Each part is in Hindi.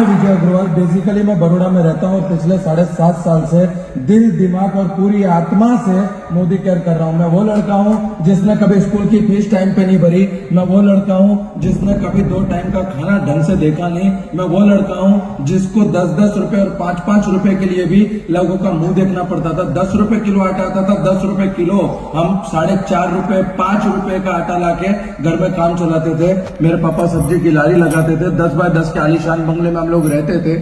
विजय अग्रवाल, बेसिकली मैं बड़ौदा में रहता हूँ और पिछले 7.5 साल से दिल दिमाग और पूरी आत्मा से मोदी केयर कर रहा हूँ। मैं वो लड़का हूँ जिसने कभी स्कूल की फीस टाइम पे नहीं भरी। मैं वो लड़का हूँ जिसने कभी 2 टाइम का खाना ढंग से देखा नहीं। मैं वो लड़का हूँ जिसको 10-10 रुपए और 5-5 रुपए के लिए भी लोगों का मुंह देखना पड़ता था। 10 रुपए किलो आटा आता था, 10 रुपए किलो हम 4.5 रुपए 5 रुपए का आटा लाके घर में काम चलाते थे। मेरे पापा सब्जी की लारी लगाते थे। 10 बाय 10 के आलीशान बंगले में हम लोग रहते थे,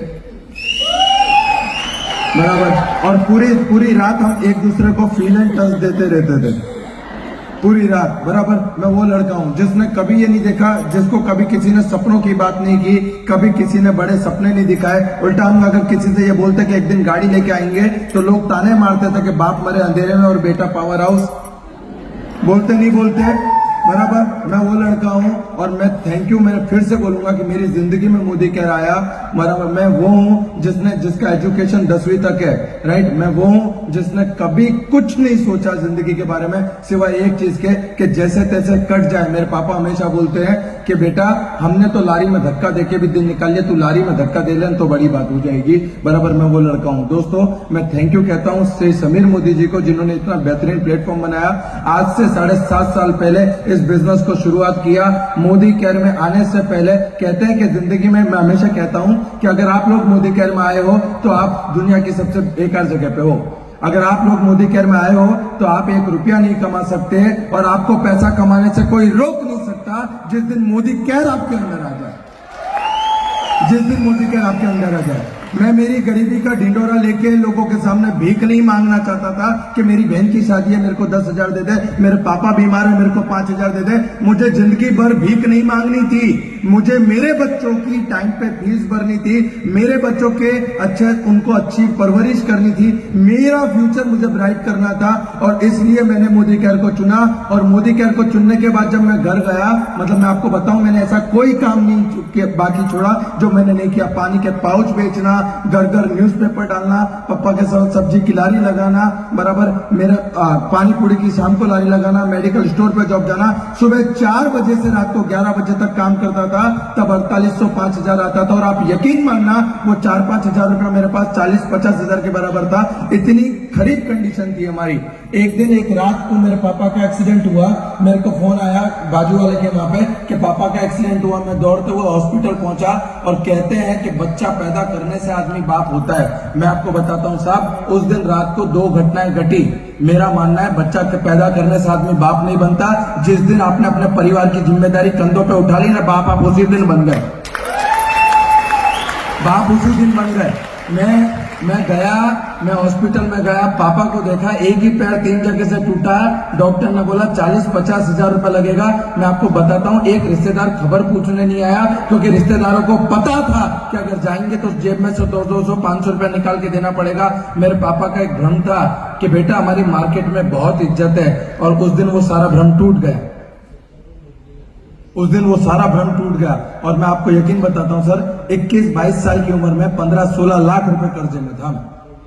बराबर। और पूरी रात हम एक दूसरे को फील एंड टच देते रहते थे, पूरी रात, बराबर। मैं वो लड़का हूं जिसने कभी ये नहीं देखा, जिसको कभी किसी ने सपनों की बात नहीं की, कभी किसी ने बड़े सपने नहीं दिखाए। उल्टा हम अगर किसी से ये बोलते कि एक दिन गाड़ी लेके आएंगे तो लोग ताने मारते थे कि बाप मरे अंधेरे में और बेटा पावर हाउस। बोलते नहीं बोलते, बराबर। मैं वो लड़का हूं और मैं थैंक यू, मैं फिर से बोलूंगा कि मेरी जिंदगी में मोदी केयर आया, बराबर। मैं वो हूं जिसका एजुकेशन 10वीं तक है, राइट। मैं वो हूं जिसने कभी कुछ नहीं सोचा जिंदगी के बारे में सिवाय एक चीज के कि जैसे तैसे कट जाए। मेरे पापा हमेशा बोलते हैं कि बेटा हमने तो लारी में धक्का देके भी दिन निकाल लिया, तू लारी में धक्का दे लेन तो बड़ी बात हो जाएगी, बराबर। मैं वो लड़का हूं। दोस्तों, मैं थैंक यू कहता हूं श्री समीर मोदी जी को, जिन्होंने इतना बेहतरीन प्लेटफॉर्म बनाया। आज से 7.5 साल पहले इस बिजनेस को शुरुआत किया। मोदी केयर में आने से पहले कहते हैं कि जिंदगी में, मैं हमेशा कहता हूं कि अगर आप लोग मोदी केयर में आए हो तो आप दुनिया की सबसे बेकार जगह पे हो। अगर आप लोग मोदी केयर में आए हो तो आप 1 रुपया नहीं कमा सकते और आपको पैसा कमाने से कोई रोक नहीं सकता जिस दिन मोदी केयर आपके अंदर आ जाए, जिस दिन मोदी केयर आपके अंदर आ जाए। मैं मेरी गरीबी का ढिंडोरा लेके लोगों के सामने भीख नहीं मांगना चाहता था कि मेरी बहन की शादी है मेरे को 10,000 दे दे, मेरे पापा बीमार है मेरे को 5,000 दे दे। मुझे जिंदगी भर भीख नहीं मांगनी थी, मुझे मेरे बच्चों की टाइम पे फीस भरनी थी, मेरे बच्चों के उनको अच्छी परवरिश करनी थी, मेरा फ्यूचर मुझे ब्राइट करना था। और इसलिए मैंने मोदी केयर को चुना। और मोदी केयर को चुनने के बाद जब मैं घर गया, मतलब मैं आपको बताऊं, मैंने ऐसा कोई काम नहीं बाकी छोड़ा जो मैंने नहीं किया। पानी के पाउच बेचना, घर घर न्यूज़पेपर डालना, पापा के साथ सब्जी की लारी लगाना, बराबर। मेरे पानी पूरी की शाम को लारी लगाना, मेडिकल स्टोर पे जॉब जाना, सुबह 4 बजे से रात को 11 बजे तक काम करता था। तब 4800 5,000 आता था। और आप यकीन मानना वो 4-5 हजार रुपया मेरे पास 40-50 हजार के बराबर था। इतनी खरीद कंडीशन थी हमारी। एक दिन एक रात को मेरे पापा का एक्सीडेंट हुआ। मेरे को फोन आया बाजू वाले के वहां पे कि पापा का एक्सीडेंट हुआ। मैं दौड़ते हुए हॉस्पिटल पहुंचा और कहते हैं कि बच्चा पैदा करने से आदमी बाप होता है। मैं आपको बताता हूं साहब, उस दिन रात को 2 घटनाएं घटी। मेरा मानना है बच्चा पैदा करने से आदमी बाप नहीं बनता। जिस दिन आपने अपने परिवार की जिम्मेदारी कंधों पे उठा ली ना, बाप आप उसी दिन बन गए, बाप उसी दिन बन गए। मैं हॉस्पिटल में गया, पापा को देखा, एक ही पैर 3 जगह से टूटा है। डॉक्टर ने बोला 40-50 हजार रुपए लगेगा। मैं आपको बताता हूं, एक रिश्तेदार खबर पूछने नहीं आया क्योंकि रिश्तेदारों को पता था कि अगर जाएंगे तो जेब में से 200-500 रुपया निकाल के देना पड़ेगा। मेरे पापा का एक भ्रम था कि बेटा हमारी मार्केट में बहुत इज्जत है, और उस दिन वो सारा भ्रम टूट गया। उस दिन वो सारा भ्रम टूट गया। और मैं आपको यकीन बताता हूं सर, 21-22 साल की उम्र में 15-16 लाख रुपए कर्जे में था।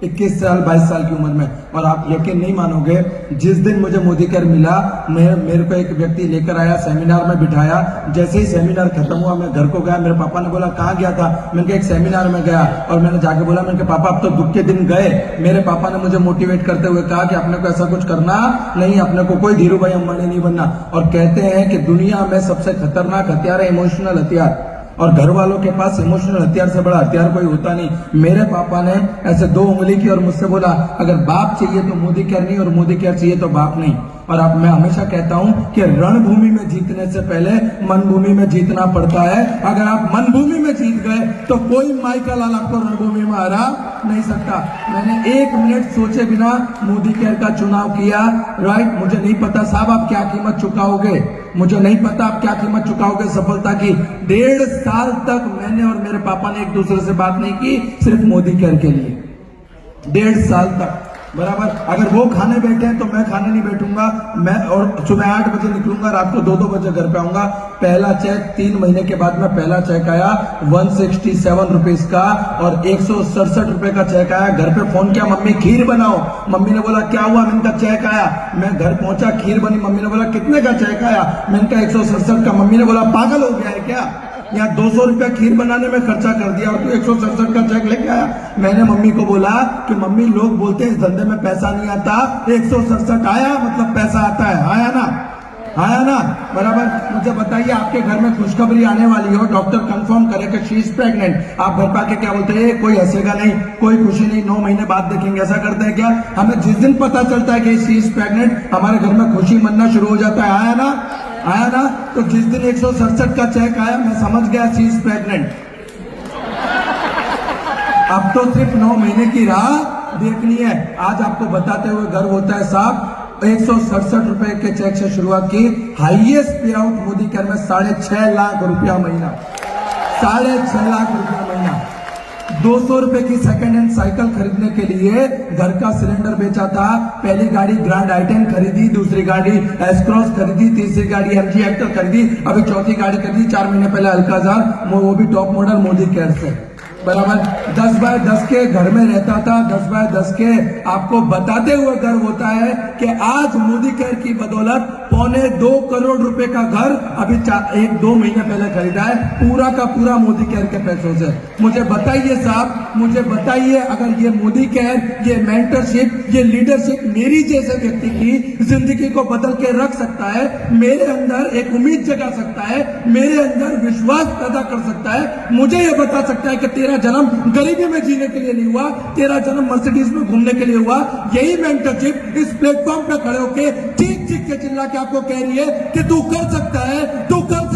21-22 साल की उम्र में। और आप यकीन नहीं मानोगे, जिस दिन मुझे मोदी केयर मिला, मेरे को एक व्यक्ति लेकर आया, सेमिनार में बिठाया। जैसे ही सेमिनार खत्म हुआ मैं घर को गया। मेरे पापा ने बोला कहाँ गया था? मैंने कहा एक सेमिनार में गया। और मैंने जाके बोला, मैंने कहा पापा अब तो दुख के दिन गए। मेरे पापा ने मुझे मोटिवेट करते हुए कहा कि अपने को ऐसा कुछ करना नहीं, अपने को कोई धीरू भाई अंबानी नहीं बनना। और कहते हैं कि दुनिया में सबसे खतरनाक हथियार है इमोशनल हथियार, और घर वालों के पास इमोशनल हथियार से बड़ा हथियार कोई होता नहीं। मेरे पापा ने ऐसे 2 उंगली की और मुझसे बोला अगर बाप चाहिए तो मोदी केयर नहीं, और मोदी केयर चाहिए तो बाप नहीं। और अब मैं हमेशा कहता हूं कि रणभूमि में जीतने से पहले मनभूमि में जीतना पड़ता है। अगर आप मनभूमि में जीत गए तो कोई माइका लाल आपको रणभूमि में हरा नहीं सकता। मैंने 1 मिनट सोचे बिना मोदी केयर का चुनाव किया, राइट। मुझे नहीं पता साहब आप क्या कीमत चुकाओगे, मुझे नहीं पता आप क्या कीमत चुकाओगे सफलता की। 1.5 साल तक मैंने और मेरे पापा ने एक दूसरे से बात नहीं की, सिर्फ मोदी केयर के लिए। 1.5 साल तक, बराबर। अगर वो खाने बैठे हैं तो मैं खाने नहीं बैठूंगा। मैं और सुबह 8 बजे निकलूंगा, रात को 2-2 बजे घर पे आऊंगा। पहला चेक 3 महीने के बाद में पहला चेक आया 167 रुपीज का, और 167 रुपए का चेक आया। घर पे फोन किया, मम्मी खीर बनाओ। मम्मी ने बोला क्या हुआ? मैंने कहा चेक आया। मैं घर पहुंचा, खीर बनी। मम्मी ने बोला कितने का चेक आया? मैंने कहा 167 का। मम्मी ने बोला पागल हो गया है क्या? यहाँ 200 रुपया खीर बनाने में खर्चा कर दिया और तू 167 का चेक लेके आया। मैंने मम्मी को बोला कि मम्मी लोग बोलते हैं इस धंधे में पैसा नहीं आता, 167 आया मतलब पैसा आता है। आया ना, आया ना, बराबर। मुझे बताइए आपके घर में खुशखबरी आने वाली हो, डॉक्टर कंफर्म करे कि शी इज प्रेग्नेंट, आप घर पाके क्या बोलते हैं? कोई हंसेगा नहीं, कोई खुशी नहीं, 9 महीने बाद देखेंगे, ऐसा करते हैं क्या? हमें जिस दिन पता चलता है कि शी इज प्रेग्नेंट, हमारे घर में खुशी मनना शुरू हो जाता है। आया ना, आया ना। तो जिस दिन 167 का चेक आया मैं समझ गया शी इज प्रेग्नेंट। अब तो सिर्फ 9 महीने की राह देखनी है। आज आपको बताते हुए गर्व होता है साहब, 167 रुपए के चेक से शुरुआत की, हाईएस्ट पे आउट मोदी केयर में 6.5 लाख रुपया महीना, 6.5 लाख रुपया महीना। 200 रुपए की सेकंड हैंड साइकिल खरीदने के लिए घर का सिलेंडर बेचा था। पहली गाड़ी ग्रैंड i10 खरीदी, दूसरी गाड़ी एस क्रॉस खरीदी, तीसरी गाड़ी MG एक्टर खरीदी, अभी चौथी गाड़ी खरीदी 4 महीने पहले अल्काजार, वो भी टॉप मॉडल मोदी केयर से, बराबर। 10 बाय 10 के घर में रहता था, 10 बाय 10 के। आपको बताते हुए गर्व होता है कि आज मोदी केयर की बदौलत 1.25 करोड़ रुपए का घर अभी 1-2 महीने पहले खरीदा है, पूरा का पूरा मोदी केयर के पैसों से। मुझे बताइए साहब, मुझे बताइए, अगर ये मोदी केयर, ये मेंटरशिप, ये लीडरशिप मेरी जैसे व्यक्ति की जिंदगी को बदल के रख सकता है, मेरे अंदर एक उम्मीद जगा सकता है, मेरे अंदर विश्वास पैदा कर सकता है, मुझे ये बता सकता है कि तेरा जन्म गरीबी में जीने के लिए नहीं हुआ, तेरा जन्म मर्सिडीज में घूमने के लिए हुआ। यही मेंटरशिप इस प्लेटफॉर्म पे खड़े होके चीख चीख के चिल्ला के आपको कह रही है कि तू कर सकता है, तू कर